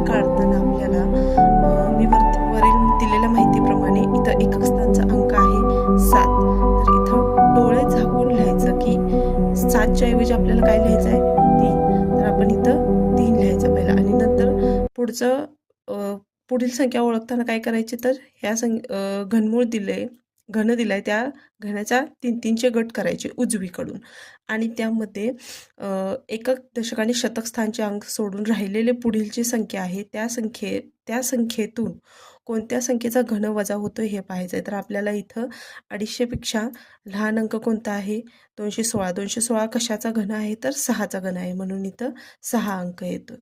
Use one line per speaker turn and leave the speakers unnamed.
काढताना आपल्याला मी वरील दिलेल्या माहितीप्रमाणे इथं एकक स्थानचा अंक आहे 7. तर इथं डोळे झाकून लिहायचं की 7च्या ऐवजी आपल्याला काय लिहायचं आहे 3. तर आपण इथं 3 लिहायचं पहिला आणि नंतर पुढील संख्या ओळखताना काय करायचे तर ह्या घनमूळ घन दिलाय त्या घनाच्या 3-3चे गट करायचे उजवीकडून आणि त्यामध्ये एकक दशक आणि शतक स्थानचे अंक सोडून राहिलेले पुढील जी संख्या आहे त्या संख्येतून कोणत्या संख्येचा घन वजा होतो हे पाहायचं आहे. तर आपल्याला इथं 250पेक्षा लहान अंक कोणता आहे 216. 216 कशाचा घन आहे तर 6चा घन आहे म्हणून इथं 6 अंक येतो.